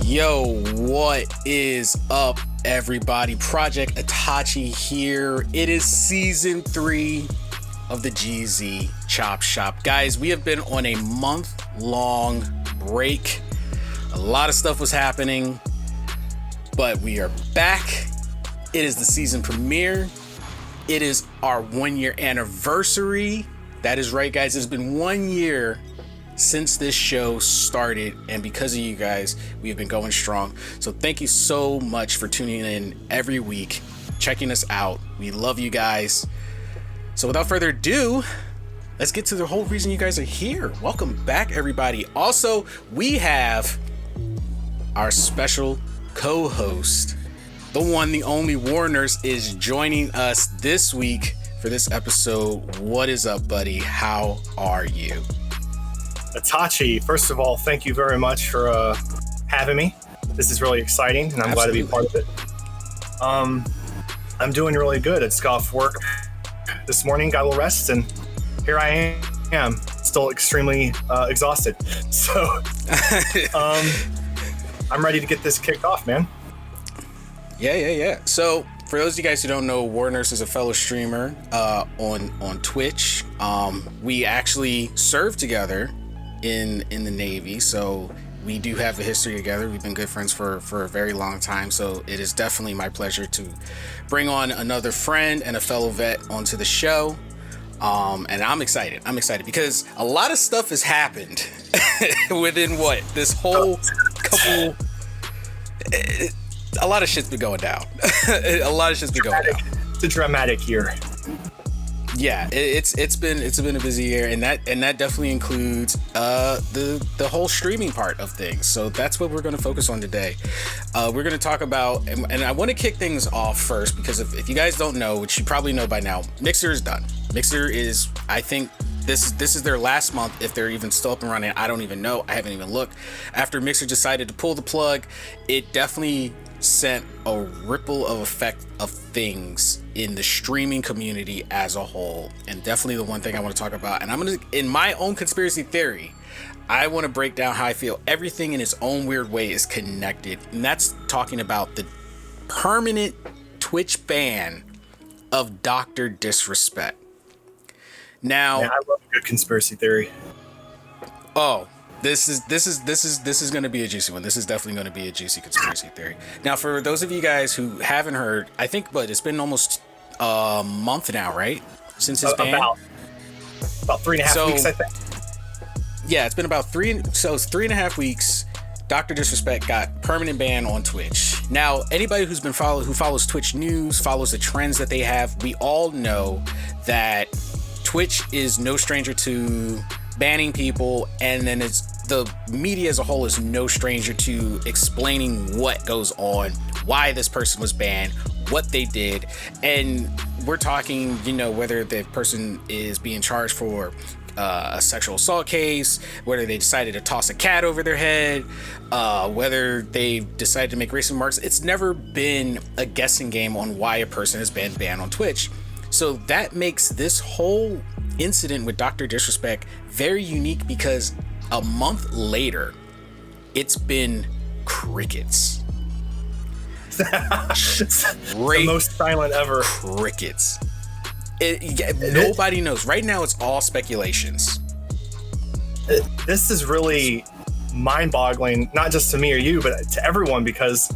Yo, what is up, everybody? Project Itachi here. It is season 3 of the GZ Chop Shop. Guys, we have been on a month-long break. A lot of stuff was happening, but we are back. It is the season premiere. It is our 1-year anniversary. That is right, guys. It's been 1 year since this show started, and because of you guys, we have been going strong. So thank you so much for tuning in every week, checking us out. We love you guys. So without further ado, let's get to the whole reason you guys are here. Welcome back, everybody. Also, we have our special co-host, the one, the only Warnurse, is joining us this week for this episode. What is up, buddy? How are you? Itachi, first of all, thank you very much for having me. This is really exciting, and I'm Absolutely. Glad to be part of it. I'm doing really good. I just got off work this morning, got a little rest, and here I am, still extremely exhausted. So I'm ready to get this kicked off, man. Yeah. So for those of you guys who don't know, Warnurse is a fellow streamer on Twitch. We actually served together in the Navy, so we do have a history together. We've been good friends for a very long time, so it is definitely my pleasure to bring on another friend and a fellow vet onto the show. And I'm excited because a lot of stuff has happened within this whole couple. A lot of shit's been going down. It's a dramatic year. Yeah, it's been a busy year, and that definitely includes the whole streaming part of things. So that's what we're going to focus on today. We're going to talk about, and I want to kick things off first because if you guys don't know, which you probably know by now, Mixer is done. Mixer is, I think this is their last month, if they're even still up and running. I don't even know. I haven't even looked. After Mixer decided to pull the plug, it definitely sent a ripple of effect of things in the streaming community as a whole, and definitely the one thing I want to talk about, and I'm gonna, in my own conspiracy theory, I want to break down how I feel everything in its own weird way is connected, and that's talking about the permanent Twitch ban of Dr. Disrespect. Now, I love a good conspiracy theory. Oh, This is going to be a juicy one. This is definitely going to be a juicy conspiracy theory. Now, for those of you guys who haven't heard, I think, but it's been almost a month now, right? Since his ban? About 3.5 weeks, I think. Yeah, it's been about it's 3.5 weeks. Dr. Disrespect got permanent ban on Twitch. Now, anybody who follows Twitch news, follows the trends that they have, we all know that Twitch is no stranger to banning people, and then the media as a whole is no stranger to explaining what goes on, why this person was banned, what they did, and we're talking, whether the person is being charged for a sexual assault case, whether they decided to toss a cat over their head, whether they decided to make racist remarks. It's never been a guessing game on why a person has been banned on Twitch. So that makes this whole incident with Dr. Disrespect very unique, because a month later, it's been crickets. The most silent ever. Crickets. Nobody knows. Right now, it's all speculations. This is really mind-boggling, not just to me or you, but to everyone, because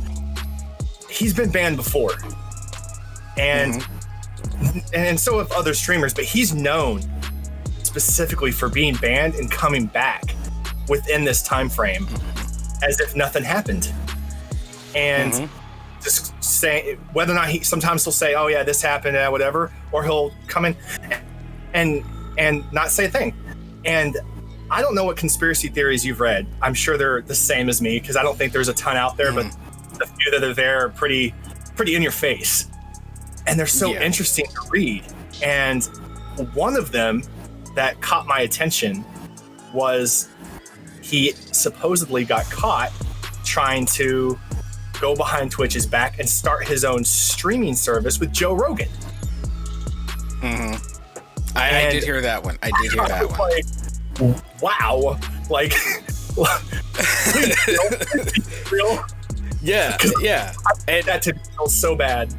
he's been banned before. And and so have other streamers, but he's known specifically for being banned and coming back within this time frame as if nothing happened. And just say whether or not sometimes he'll say, oh yeah, this happened, whatever, or he'll come in and not say a thing. And I don't know what conspiracy theories you've read. I'm sure they're the same as me, because I don't think there's a ton out there, but the few that are there are pretty in your face. And they're so interesting to read. And one of them that caught my attention was he supposedly got caught trying to go behind Twitch's back and start his own streaming service with Joe Rogan. I did hear that one. Like, wow. Like, Please, don't real. Yeah, yeah. And that to feel so bad.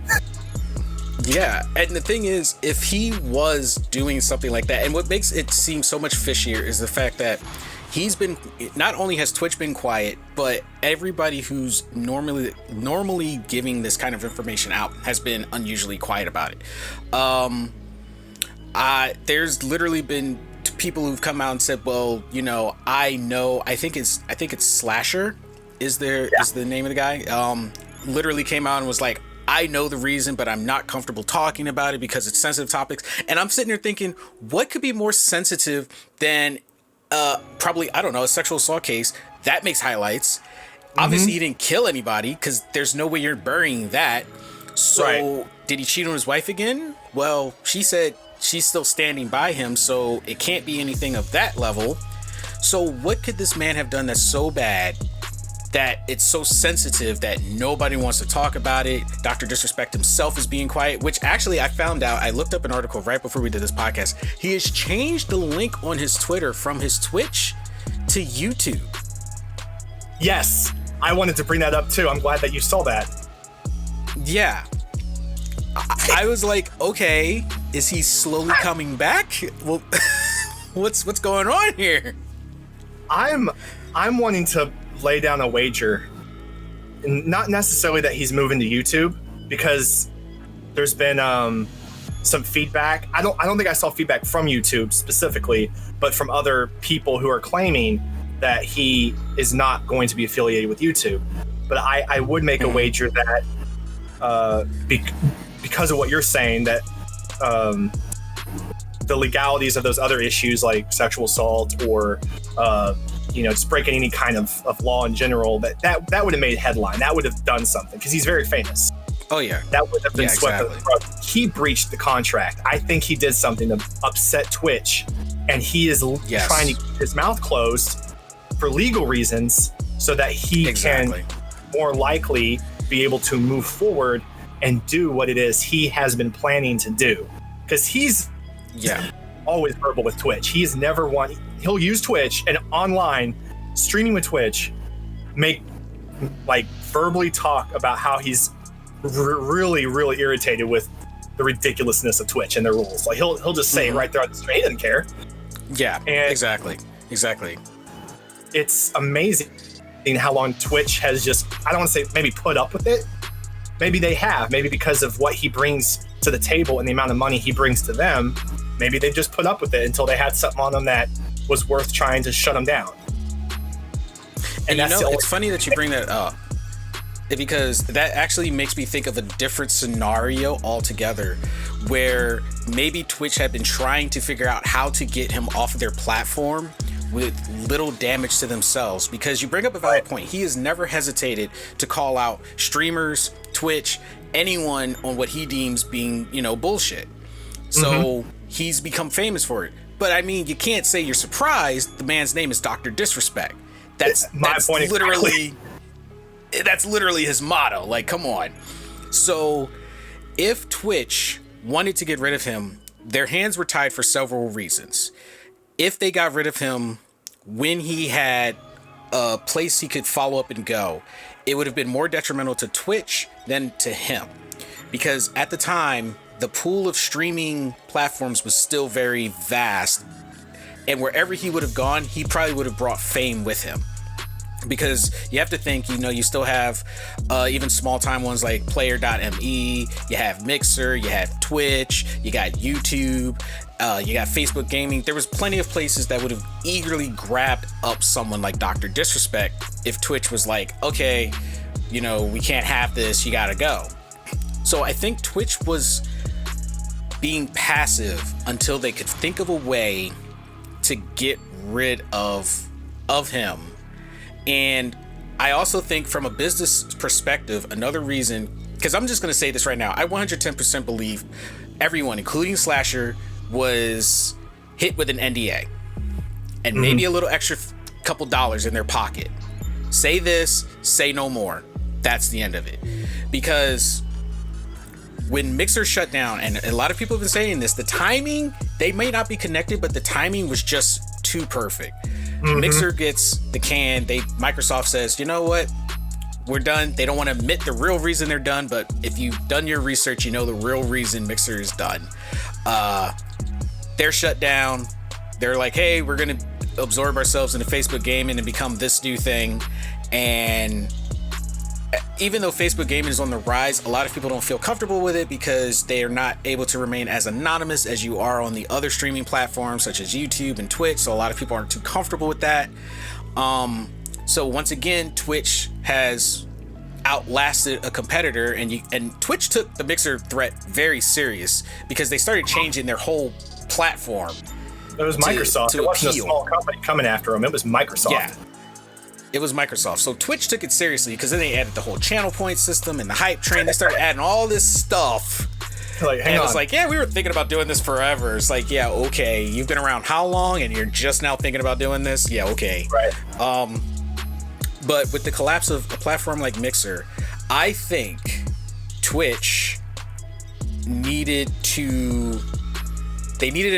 Yeah, and the thing is, if he was doing something like that, and what makes it seem so much fishier is the fact that he's been, not only has Twitch been quiet, but everybody who's normally giving this kind of information out has been unusually quiet about it. There's literally been people who've come out and said, well, you know, I think it's Slasher is the name of the guy. Literally came out and was like, I know the reason, but I'm not comfortable talking about it because it's sensitive topics. And I'm sitting there thinking, what could be more sensitive than probably, I don't know, a sexual assault case that makes highlights. Obviously he didn't kill anybody because there's no way you're burying that. So Did he cheat on his wife again? Well, she said she's still standing by him, so it can't be anything of that level. So what could this man have done that's so bad that it's so sensitive that nobody wants to talk about it? Dr. Disrespect himself is being quiet, which actually I found out, I looked up an article right before we did this podcast. He has changed the link on his Twitter from his Twitch to YouTube. Yes, I wanted to bring that up too. I'm glad that you saw that. Yeah. I was like, okay, is he slowly coming back? Well, what's going on here? I'm wanting to lay down a wager, not necessarily that he's moving to YouTube, because there's been some feedback. I don't think I saw feedback from YouTube specifically, but from other people who are claiming that he is not going to be affiliated with YouTube. But I would make a wager that because of what you're saying, that the legalities of those other issues like sexual assault or just breaking any kind of law in general, that would have made headline. That would have done something because he's very famous. Oh yeah, that would have been swept under the rug. He breached the contract. I think he did something to upset Twitch, and he is trying to keep his mouth closed for legal reasons so that he can more likely be able to move forward and do what it is he has been planning to do. Because he's always verbal with Twitch. He's never he'll use Twitch and online streaming with Twitch, verbally talk about how he's really, really irritated with the ridiculousness of Twitch and their rules. Like he'll just say it right there on the stream. He doesn't care. Yeah, and exactly. It's amazing how long Twitch has just, I don't want to say maybe put up with it. Maybe they have. Maybe because of what he brings to the table and the amount of money he brings to them, maybe they've just put up with it until they had something on them that was worth trying to shut them down. And it's funny that you bring that up, because that actually makes me think of a different scenario altogether, where maybe Twitch had been trying to figure out how to get him off of their platform with little damage to themselves. Because you bring up a valid point. He has never hesitated to call out streamers, Twitch, anyone on what he deems being, bullshit. So he's become famous for it. But I mean, you can't say you're surprised. The man's name is Dr. Disrespect. That's literally his motto. Like, come on. So if Twitch wanted to get rid of him, their hands were tied for several reasons. If they got rid of him when he had a place he could follow up and go, it would have been more detrimental to Twitch than to him. Because at the time, the pool of streaming platforms was still very vast. And wherever he would have gone, he probably would have brought fame with him. Because you have to think, you still have even small time ones like player.me, you have Mixer, you have Twitch, you got YouTube, you got Facebook Gaming. There was plenty of places that would have eagerly grabbed up someone like Dr. Disrespect if Twitch was like, okay, we can't have this, you gotta go. So I think Twitch was being passive until they could think of a way to get rid of him. And I also think from a business perspective, another reason, because I'm just going to say this right now, I 110% believe everyone, including Slasher, was hit with an NDA and maybe a little extra couple dollars in their pocket. Say this, say no more. That's the end of it. Because when Mixer shut down, and a lot of people have been saying this, the timing, they may not be connected, but the timing was just too perfect. Mixer gets the can. Microsoft says, you know what? We're done. They don't want to admit the real reason they're done, but if you've done your research, you know the real reason Mixer is done. They're shut down. They're like, hey, we're going to absorb ourselves into Facebook gaming and become this new thing. And even though Facebook gaming is on the rise, a lot of people don't feel comfortable with it because they are not able to remain as anonymous as you are on the other streaming platforms such as YouTube and Twitch. So a lot of people aren't too comfortable with that. So once again, Twitch has outlasted a competitor, and Twitch took the Mixer threat very serious because they started changing their whole platform. It was Microsoft. It wasn't appeal. a small company coming after them. It was Microsoft. Yeah. It was Microsoft. So Twitch took it seriously because then they added the whole channel point system and the hype train. They started adding all this stuff. Like, hang and on. it's like, yeah, we were thinking about doing this forever. It's like, yeah, okay. You've been around how long and you're just now thinking about doing this? Yeah, okay. Right. But with the collapse of a platform like Mixer, I think Twitch needed an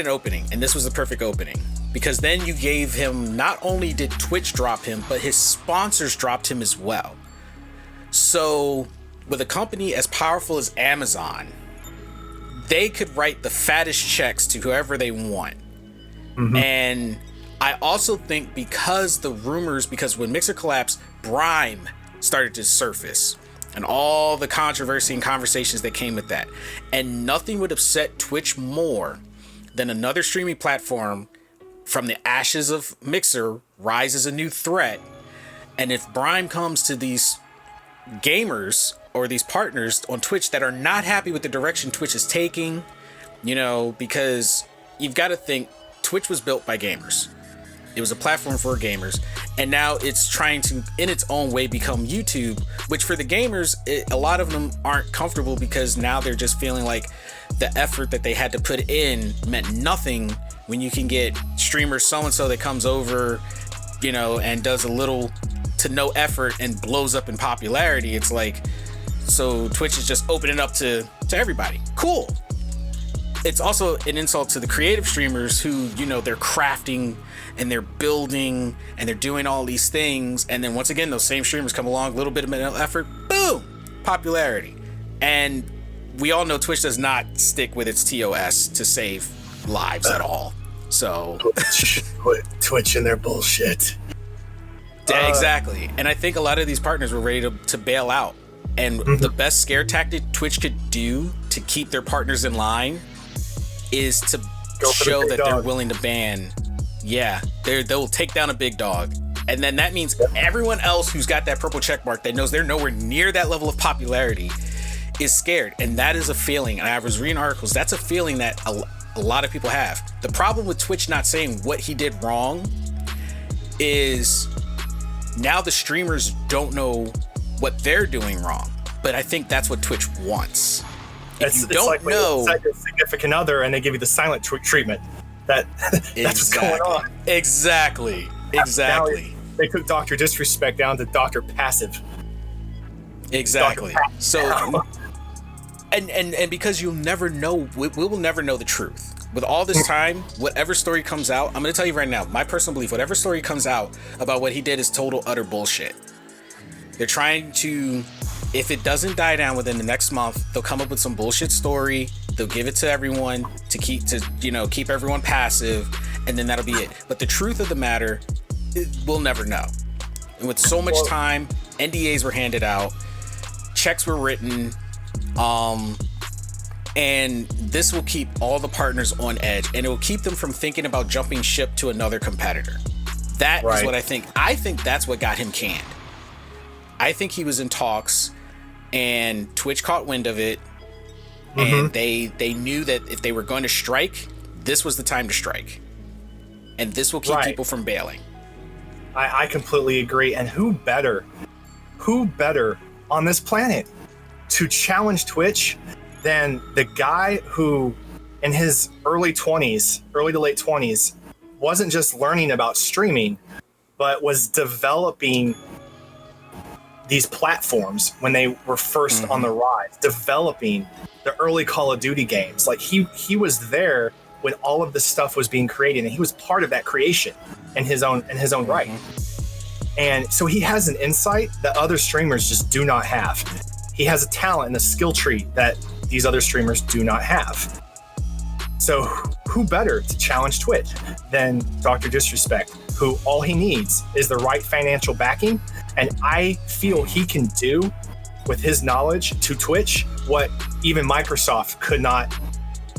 opening, and this was the perfect opening. Because then you gave him, not only did Twitch drop him, but his sponsors dropped him as well. So with a company as powerful as Amazon, they could write the fattest checks to whoever they want. And I also think because when Mixer collapsed, Brime started to surface and all the controversy and conversations that came with that. And nothing would upset Twitch more than another streaming platform from the ashes of Mixer rises a new threat. And if Brime comes to these gamers or these partners on Twitch that are not happy with the direction Twitch is taking, because you've got to think Twitch was built by gamers. It was a platform for gamers, and now it's trying to, in its own way, become YouTube, which for the gamers, a lot of them aren't comfortable because now they're just feeling like the effort that they had to put in meant nothing when you can get streamer so-and-so that comes over, and does a little to no effort and blows up in popularity. It's like, so Twitch is just opening up to everybody. Cool. It's also an insult to the creative streamers who, they're crafting and they're building and they're doing all these things. And then once again, those same streamers come along, a little bit of mental effort, boom, popularity. And we all know Twitch does not stick with its TOS to save lives at all. So Twitch and their bullshit. Exactly. And I think a lot of these partners were ready to bail out. And the best scare tactic Twitch could do to keep their partners in line is to show that they're willing to ban. Yeah, they'll take down a big dog. And then that means everyone else who's got that purple check mark that knows they're nowhere near that level of popularity is scared. And that is a feeling. And I was reading articles. That's a feeling that a lot of people have. The problem with Twitch not saying what he did wrong is now the streamers don't know what they're doing wrong. But I think that's what Twitch wants. It's like when you decide your significant other and they give you the silent treatment. That's what's going on. Exactly. Now they took Dr. Disrespect down to Dr. Passive. Exactly. So, and because you'll never know, we will never know the truth. With all this time, whatever story comes out, I'm going to tell you right now, my personal belief, whatever story comes out about what he did is total, utter bullshit. They're trying to, if it doesn't die down within the next month, they'll come up with some bullshit story. They'll give it to everyone to keep everyone passive, and then that'll be it. But the truth of the matter, we'll never know. And with so much time, NDAs were handed out, checks were written, and this will keep all the partners on edge, and it will keep them from thinking about jumping ship to another competitor. That is what I think. I think that's what got him canned. I think he was in talks, and Twitch caught wind of it, and they knew that if they were going to strike, this was the time to strike. And this will keep people from bailing. I completely agree. And who better on this planet to challenge Twitch than the guy who, in his early to late 20s, wasn't just learning about streaming, but was developing these platforms when they were first on the rise, developing the early Call of Duty games. Like he was there when all of this stuff was being created, and he was part of that creation in his own right. And so he has an insight that other streamers just do not have. He has a talent and a skill tree that these other streamers do not have. So who better to challenge Twitch than Dr. Disrespect, who all he needs is the right financial backing. And I feel he can do with his knowledge to Twitch what even Microsoft could not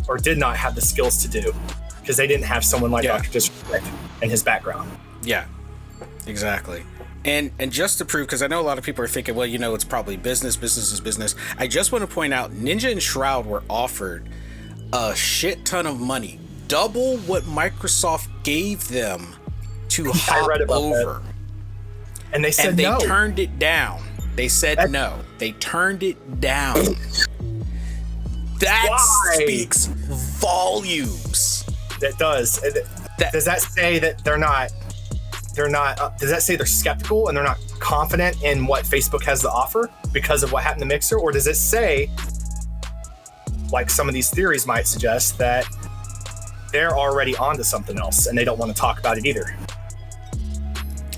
or did not have the skills to do, because they didn't have someone like Dr. Disrespect in his background. Yeah, exactly. And just to prove, because I know a lot of people are thinking, well, it's probably business is business. I just want to point out Ninja and Shroud were offered a shit ton of money, double what Microsoft gave them to hop over. That. And they said no. They turned it down. They said no. They turned it down. That speaks volumes. That does. Does that say that they're not? Does that say they're skeptical and they're not confident in what Facebook has to offer because of what happened to Mixer, or does it say, like some of these theories might suggest, that they're already onto something else and they don't want to talk about it either?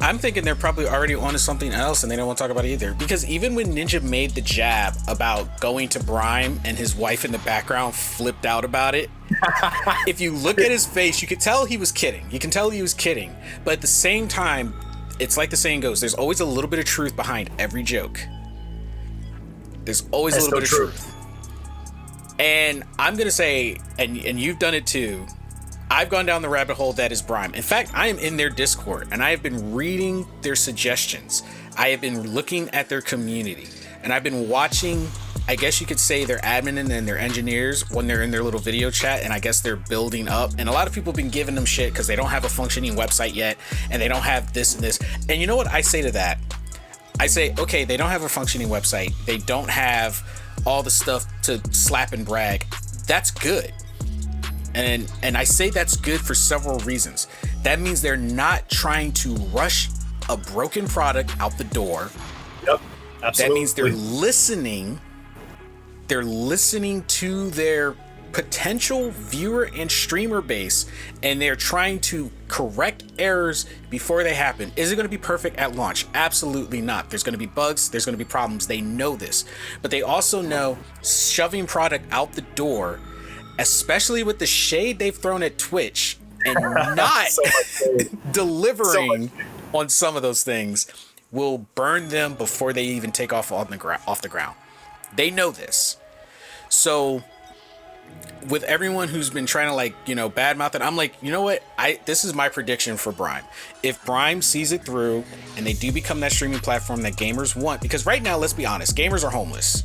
I'm thinking they're probably already onto something else and they don't want to talk about it either. Because even when Ninja made the jab about going to Brime and his wife in the background flipped out about it, if you look at his face, you could tell he was kidding. You can tell he was kidding. But at the same time, it's like the saying goes, there's always a little bit of truth behind every joke. There's always a little bit of truth. And I'm going to say, and you've done it too, I've gone down the rabbit hole that is Brime. In fact, I am in their Discord and I have been reading their suggestions. I have been looking at their community and I've been watching, I guess you could say, their admin and their engineers when they're in their little video chat, and I guess they're building up. And a lot of people have been giving them shit because they don't have a functioning website yet and they don't have this and this. And you know what I say to that? I say, okay, they don't have a functioning website. They don't have all the stuff to slap and brag. That's good. And I say that's good for several reasons. That means they're not trying to rush a broken product out the door. Yep, absolutely. That means they're listening. They're listening to their potential viewer and streamer base, and they're trying to correct errors before they happen. Is it going to be perfect at launch? Absolutely not. There's going to be bugs. There's going to be problems. They know this. But they also know shoving product out the door, especially with the shade they've thrown at Twitch and not delivering on some of those things, will burn them before they even take off the ground. They know this. So with everyone who's been trying to badmouth it, I'm like, you know what? This is my prediction for Brime. If Brime sees it through and they do become that streaming platform that gamers want, because right now, let's be honest, gamers are homeless.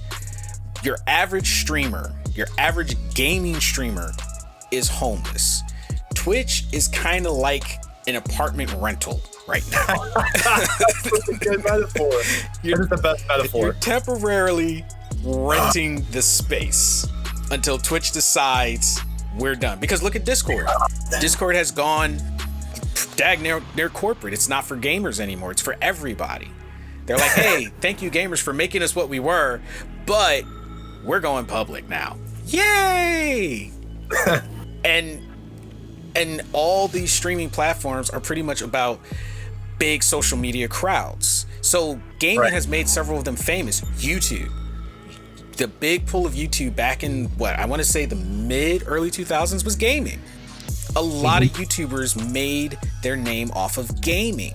Your average streamer, your average gaming streamer is homeless. Twitch is kind of like an apartment rental right now. That's a good metaphor. That is the best metaphor. You're temporarily renting the space until Twitch decides we're done. Because look at Discord. Discord has gone near corporate. It's not for gamers anymore. It's for everybody. They're like, hey, thank you gamers for making us what we were, but we're going public now. Yay! and all these streaming platforms are pretty much about big social media crowds. So gaming has made several of them famous. YouTube. The big pull of YouTube back in I want to say the early 2000s was gaming. A lot of YouTubers made their name off of gaming.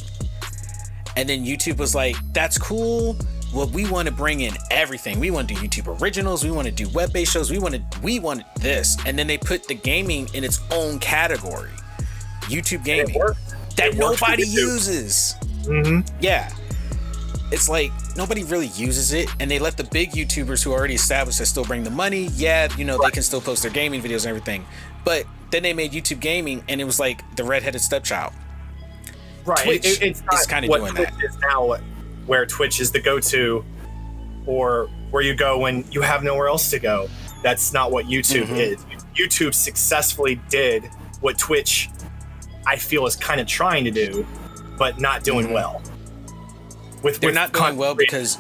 And then YouTube was like, that's cool. Well, we want to bring in everything. We want to do YouTube originals. We want to do web-based shows. We want this. And then they put the gaming in its own category. YouTube gaming. That nobody uses. Yeah. It's like nobody really uses it. And they let the big YouTubers who are already established that still bring the money. Yeah, they can still post their gaming videos and everything. But then they made YouTube gaming and it was like the redheaded stepchild. Right. Twitch is kind of doing Twitch that. Is now where Twitch is the go-to, or where you go when you have nowhere else to go. That's not what YouTube is. YouTube successfully did what Twitch, I feel, is kind of trying to do, but not doing well. They're not doing well because...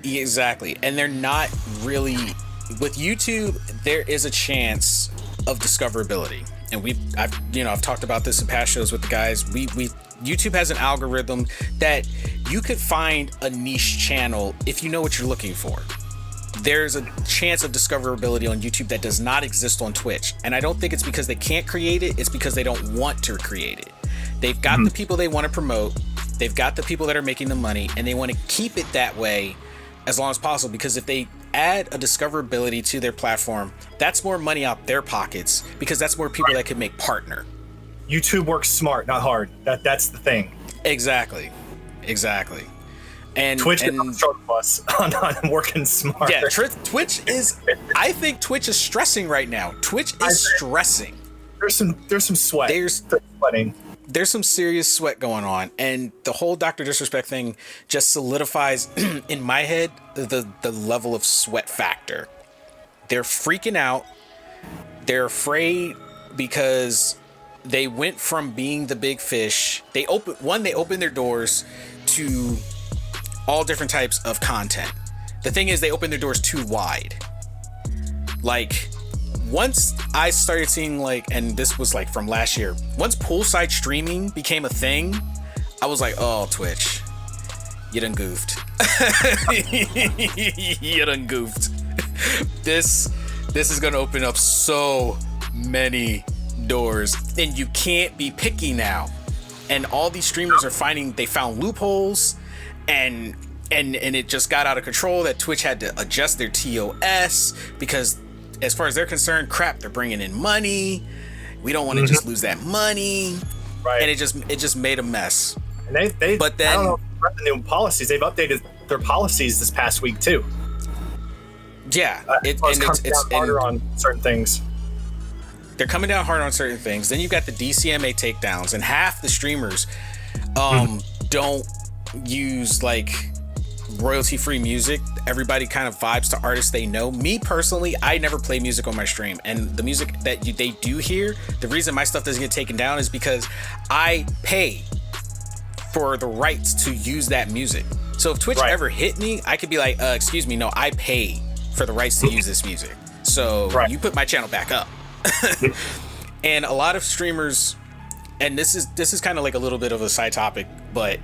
Exactly. And they're not really... With YouTube, there is a chance of discoverability. And I've talked about this in past shows with the guys. YouTube has an algorithm that you could find a niche channel if you know what you're looking for. There's a chance of discoverability on YouTube that does not exist on Twitch. And I don't think it's because they can't create it. It's because they don't want to create it. They've got the people they want to promote. They've got the people that are making the money, and they want to keep it that way as long as possible, because if they add a discoverability to their platform, that's more money out their pockets, because that's more people that can make partner. YouTube works smart, not hard. That's the thing. Exactly. And Twitch is on struggle bus on working smart. Yeah, Twitch is. I think Twitch is stressing right now. Twitch is stressing. There's some sweat. There's sweating. There's some serious sweat going on, and the whole Dr. Disrespect thing just solidifies in my head the level of sweat factor. They're freaking out. They're afraid because they went from being the big fish. They opened their doors to all different types of content. The thing is, they opened their doors too wide. Like, once I started seeing, like, and this was like from last year, once poolside streaming became a thing, I was like, oh, Twitch, you done goofed. You done goofed. This is gonna open up so many doors, and you can't be picky now. And all these streamers are they found loopholes, and it just got out of control that Twitch had to adjust their TOS, because as far as they're concerned, crap, they're bringing in money. We don't want to just lose that money. Right. And it just made a mess. And but then, I don't know if the new policies, they've updated their policies this past week too. Yeah. It's harder on certain things. They're coming down hard on certain things. Then you've got the DCMA takedowns, and half the streamers don't use like royalty-free music. Everybody kind of vibes to artists they know. Me personally, I never play music on my stream, and the music that they do hear, the reason my stuff doesn't get taken down is because I pay for the rights to use that music. So if Twitch ever hit me, I could be like, excuse me, no, I pay for the rights to use this music. So you put my channel back up. And a lot of streamers, and this is kind of like a little bit of a side topic, but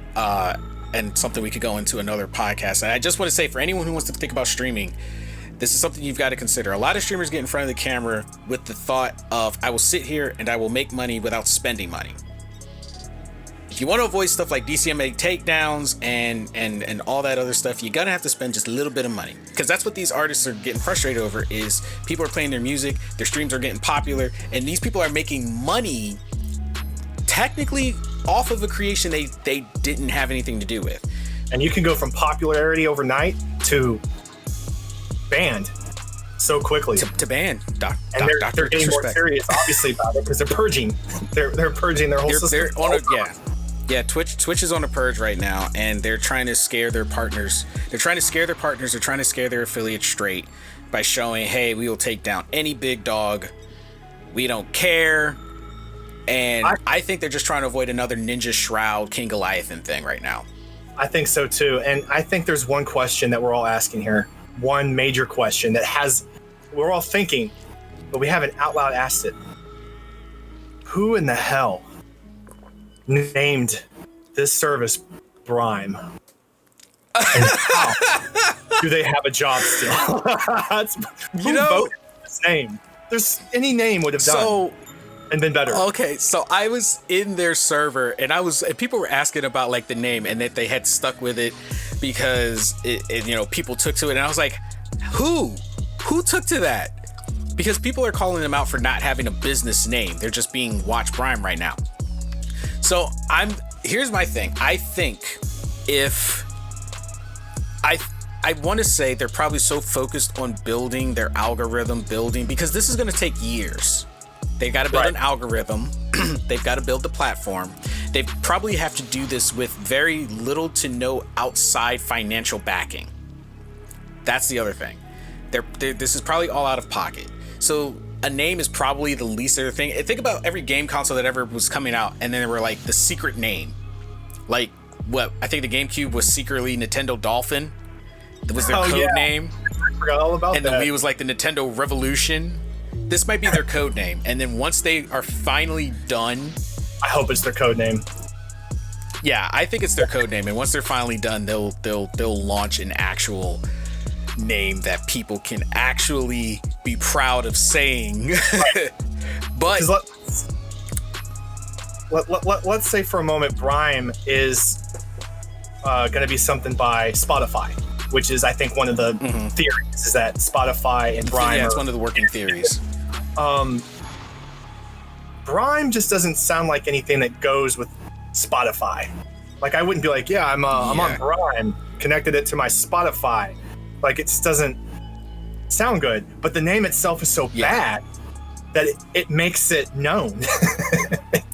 and something we could go into another podcast. And I just want to say, for anyone who wants to think about streaming, this is something you've got to consider. A lot of streamers get in front of the camera with the thought of, I will sit here and I will make money without spending money. If you want to avoid stuff like DCMA takedowns and all that other stuff, you're gonna have to spend just a little bit of money, because that's what these artists are getting frustrated over. Is people are playing their music, their streams are getting popular, and these people are making money technically off of a creation they didn't have anything to do with. And you can go from popularity overnight to banned so quickly. To ban. They're getting more serious, obviously, about it, because they're purging. They're purging their whole system. Twitch is on a purge right now, and they're trying to scare their partners. They're trying to scare their affiliates straight by showing, hey, we will take down any big dog. We don't care. And I think they're just trying to avoid another Ninja Shroud King Goliathan thing right now. I think so too. And I think there's one question that we're all asking here. One major question that we're all thinking, but we haven't out loud asked it. Who in the hell named this service Brime? And how do they have a job still? Who voted for this name? Any name would have done and been better. Okay, so I was in their server, and people were asking about like the name, and that they had stuck with it because it people took to it, and I was like, who took to that? Because people are calling them out for not having a business name. They're just being Watch Prime right now. So here's my thing. I think I want to say they're probably so focused on building their algorithm, because this is going to take years. They got to build an algorithm. They've got to build the platform. They probably have to do this with very little to no outside financial backing. That's the other thing. This is probably all out of pocket. So a name is probably the least of the thing. Think about every game console that ever was coming out, and then there were like the secret name. Like what? I think the GameCube was secretly Nintendo Dolphin. That was their code name. I forgot all about that. And the Wii was like the Nintendo Revolution. this might be their code name, and then once they are finally done, I hope it's their code name. Yeah, I think it's their code name, and once they're finally done, they'll launch an actual name that people can actually be proud of saying. Right. But let's say for a moment, Brime is going to be something by Spotify, which is, I think, one of the theories is that Spotify and Brime. Yeah, it's one of the working theories. Brime just doesn't sound like anything that goes with Spotify. Like, I wouldn't be like, I'm on Brime, connected it to my Spotify. Like, it just doesn't sound good. But the name itself is so bad that it makes it known.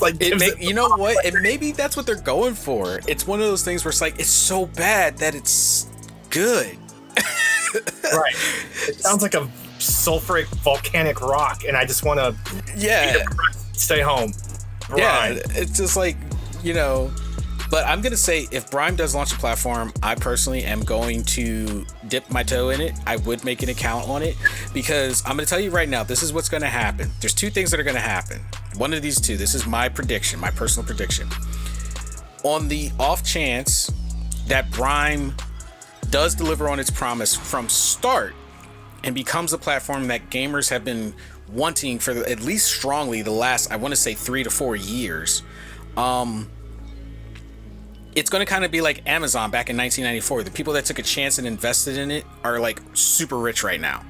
Like, you know what? And maybe that's what they're going for. It's one of those things where it's like, it's so bad that it's good. Right. It sounds like a sulfuric volcanic rock, and I just want to stay home. Brime. Yeah, it's just like, but I'm going to say, if Brime does launch a platform, I personally am going to dip my toe in it. I would make an account on it, because I'm going to tell you right now, this is what's going to happen. There's two things that are going to happen. One of these two, this is my prediction, my personal prediction. On the off chance that Brime does deliver on its promise from start and becomes a platform that gamers have been wanting for at least strongly the last, I want to say, 3 to 4 years, it's going to kind of be like Amazon back in 1994. The people that took a chance and invested in it are like super rich right now.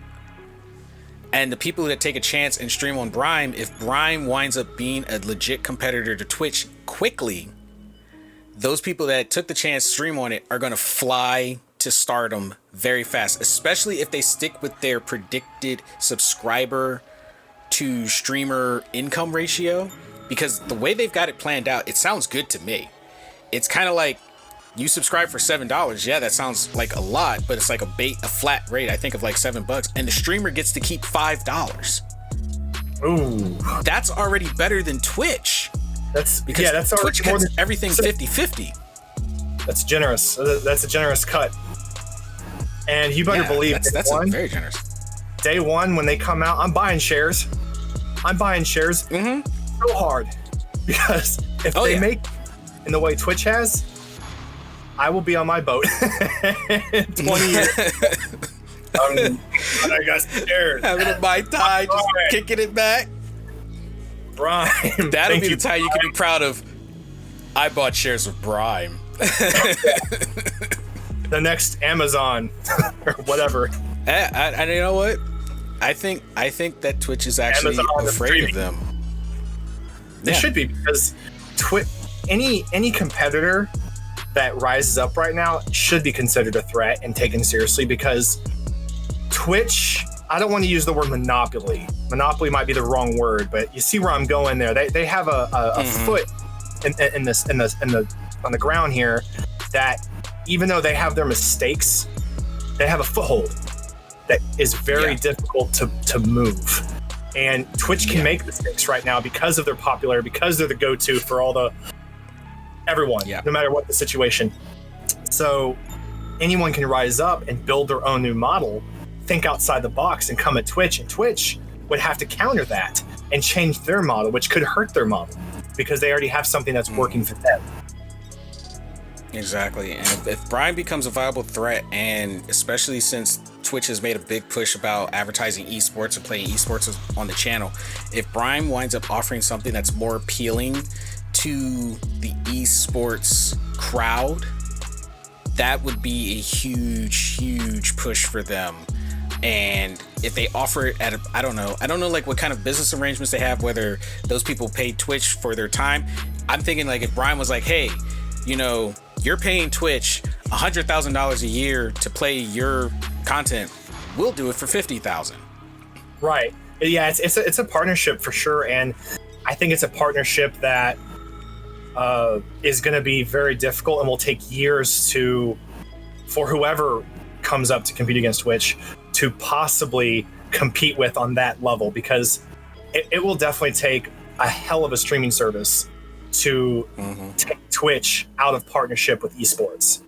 And the people that take a chance and stream on Brime, if Brime winds up being a legit competitor to Twitch quickly, those people that took the chance to stream on it are going to fly to stardom very fast, especially if they stick with their predicted subscriber to streamer income ratio, because the way they've got it planned out, it sounds good to me. It's kind of like, you subscribe for $7. Yeah, that sounds like a lot, but it's like a flat rate, I think, of like $7, and the streamer gets to keep $5. Ooh, that's already better than Twitch. That's already Twitch more cuts than everything 50-50. That's generous. That's a generous cut. And you better believe that's very generous. Day one, when they come out, I'm buying shares. So hard, because if they make in the way Twitch has, I will be on my boat in 20 years. I got shares. Having a Mai Tai, just kicking it back. Brime. That'll be the time you can be proud of. I bought shares of Brime. The next Amazon or whatever. And you know what? I think that Twitch is actually afraid of them. They should be, because any competitor that rises up right now should be considered a threat and taken seriously, because Twitch, I don't want to use the word monopoly. Monopoly might be the wrong word, but you see where I'm going there. They have a foot on the ground here, that even though they have their mistakes, they have a foothold that is very difficult to move. And Twitch can make mistakes right now because of their popularity, because they're the go-to for everyone, no matter what the situation. So anyone can rise up and build their own new model, think outside the box, and come at Twitch. And Twitch would have to counter that and change their model, which could hurt their model, because they already have something that's working for them. Exactly. And if Brime becomes a viable threat, and especially since Twitch has made a big push about advertising esports and playing esports on the channel, if Brime winds up offering something that's more appealing to the esports crowd, that would be a huge push for them. And if they offer it at I don't know like what kind of business arrangements they have, whether those people pay Twitch for their time. I'm thinking, like, if Brime was like, hey, you're paying Twitch $100,000 a year to play your content, we'll do it for $50,000. Right. Yeah, it's a partnership for sure, and I think it's a partnership that is going to be very difficult and will take years for whoever comes up to compete against Twitch to possibly compete with on that level, because it will definitely take a hell of a streaming service to take Twitch out of partnership with esports.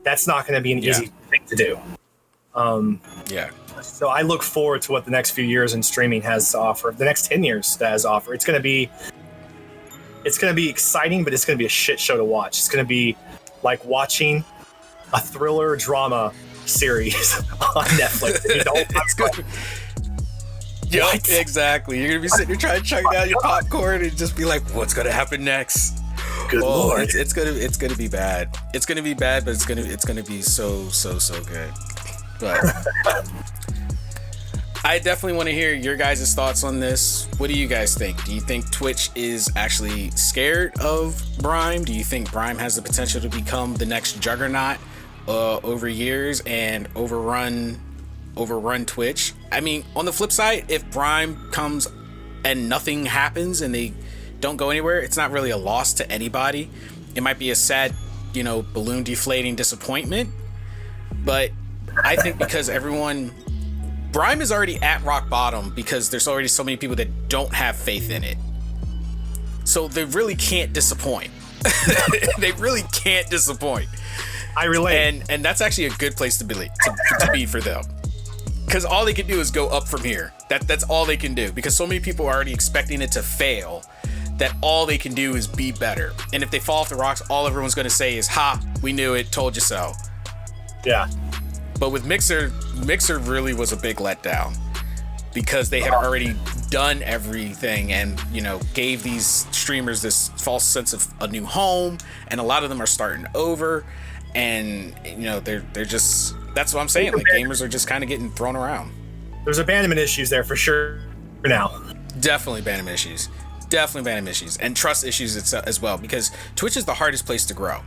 That's not going to be an easy thing to do. Yeah. So I look forward to what the next few years in streaming has to offer. The next 10 years that has to offer. It's going to be exciting, but it's going to be a shit show to watch. It's going to be like watching a thriller drama series on Netflix. You don't It's good. Yep, exactly. You're gonna be sitting there trying to chug down your popcorn and just be like, "What's gonna happen next?" Good Lord. It's gonna be bad. It's gonna be bad, but it's gonna be so good. But I definitely want to hear your guys' thoughts on this. What do you guys think? Do you think Twitch is actually scared of Brime? Do you think Brime has the potential to become the next juggernaut over years and overrun Twitch? I mean, on the flip side, if Brime comes and nothing happens and they don't go anywhere, it's not really a loss to anybody. It might be a sad, balloon deflating disappointment. But I think because Brime is already at rock bottom because there's already so many people that don't have faith in it. So they really can't disappoint. They really can't disappoint. I relate. And that's actually a good place to be for them. Because all they can do is go up from here. That's all they can do. Because so many people are already expecting it to fail that all they can do is be better. And if they fall off the rocks, all everyone's going to say is, "Ha, we knew it, told you so." Yeah. But with Mixer really was a big letdown because they had already done everything and, gave these streamers this false sense of a new home. And a lot of them are starting over. And, they're just, that's what I'm saying. Like, gamers are just kind of getting thrown around. There's abandonment issues there for sure now. Definitely abandonment issues. And trust issues as well, because Twitch is the hardest place to grow.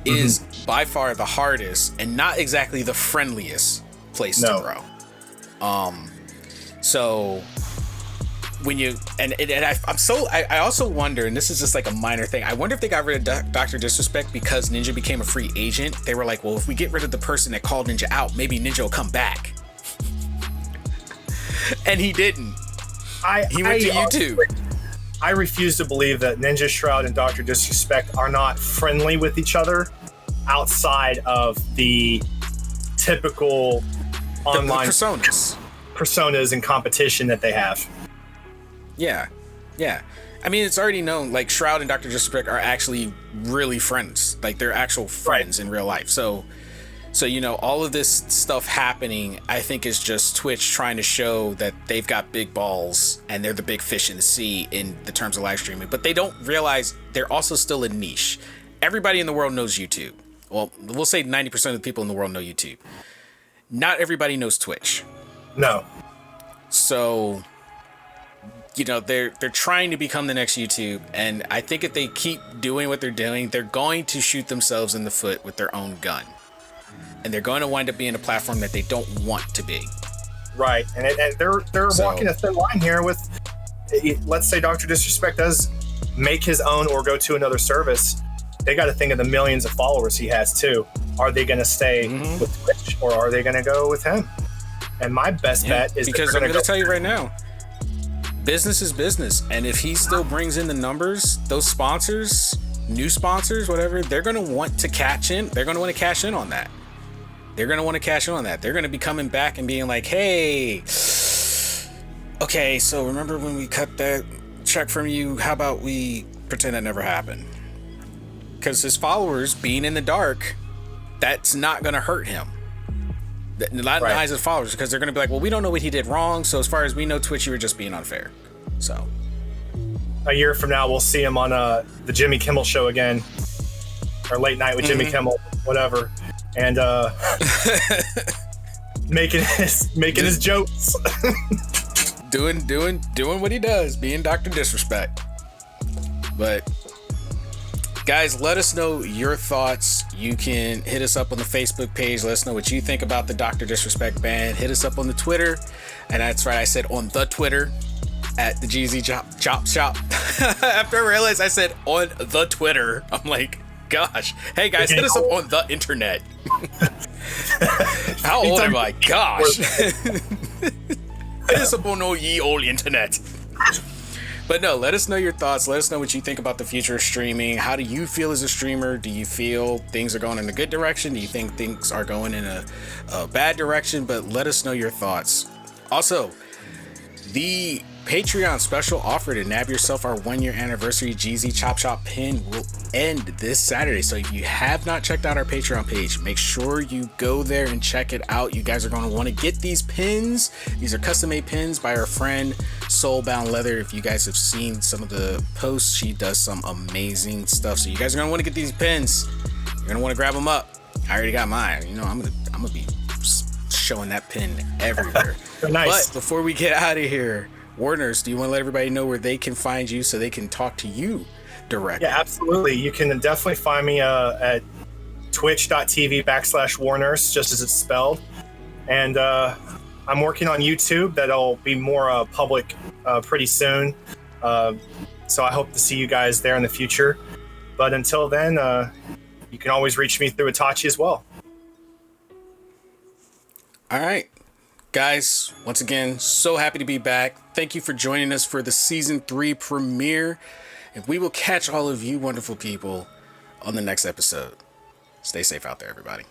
It is by far the hardest and not exactly the friendliest place to grow. So when you I also wonder, and this is just like a minor thing, I wonder if they got rid of Dr. Disrespect because Ninja became a free agent. They were like, well, if we get rid of the person that called Ninja out, maybe Ninja will come back. And he didn't. He went to YouTube. I refuse to believe that Ninja Shroud and Dr. Disrespect are not friendly with each other outside of the typical online personas and competition that they have. Yeah. I mean, it's already known, like, Shroud and Dr. Disrespect are actually really friends. Like, they're actual friends in real life. So, all of this stuff happening, I think, is just Twitch trying to show that they've got big balls and they're the big fish in the sea in the terms of live streaming. But they don't realize they're also still a niche. Everybody in the world knows YouTube. Well, we'll say 90% of the people in the world know YouTube. Not everybody knows Twitch. No. So, they're trying to become the next YouTube. And I think if they keep doing what they're doing, they're going to shoot themselves in the foot with their own gun. And they're going to wind up being a platform that they don't want to be. Right. And they're walking a thin line here with, let's say Dr. Disrespect does make his own or go to another service. They got to think of the millions of followers he has too. Are they going to stay with Twitch or are they going to go with him? And my best bet is because I'm going to tell you right now, business is business. And if he still brings in the numbers, those sponsors, new sponsors, whatever, they're going to want to cash in. They're going to want to cash in on that. They're going to be coming back and being like, hey, okay, so remember when we cut that check from you? How about we pretend that never happened? Because his followers being in the dark, that's not going to hurt him. Not in the eyes of followers, because they're going to be like, well, we don't know what he did wrong. So as far as we know, Twitch, you were just being unfair. So a year from now, we'll see him on the Jimmy Kimmel show again, or late night with Jimmy Kimmel, whatever. And making his jokes, doing what he does, being Dr. Disrespect. But guys, let us know your thoughts. You can hit us up on the Facebook page. Let us know what you think about the Dr. Disrespect ban. Hit us up on the Twitter, and that's right, I said on the Twitter at the GZ Chop Shop. After I realized I said on the Twitter, I'm like, gosh, hey guys, hit us up on the internet. How old am I? Gosh. Hit us up on all ye old internet. But no, let us know your thoughts. Let us know what you think about the future of streaming. How do you feel as a streamer? Do you feel things are going in a good direction? Do you think things are going in a bad direction? But let us know your thoughts. Also, the Patreon special offer to nab yourself our 1-year anniversary GZ Chop Shop pin will end this Saturday. So if you have not checked out our Patreon page, make sure you go there and check it out. You guys are going to want to get these pins. These are custom made pins by our friend Soulbound Leather. If you guys have seen some of the posts, she does some amazing stuff. So you guys are going to want to get these pins. You're going to want to grab them up. I already got mine. You know, I'm gonna be showing that pin everywhere. Nice. But before we get out of here, Warnurse, do you want to let everybody know where they can find you so they can talk to you directly? Yeah, absolutely. You can definitely find me at twitch.tv/Warnurse, just as it's spelled. And I'm working on YouTube. That'll be more public pretty soon. So I hope to see you guys there in the future. But until then, you can always reach me through Itachi as well. All right. Guys, once again, so happy to be back. Thank you for joining us for the season 3 premiere. And we will catch all of you wonderful people on the next episode. Stay safe out there, everybody.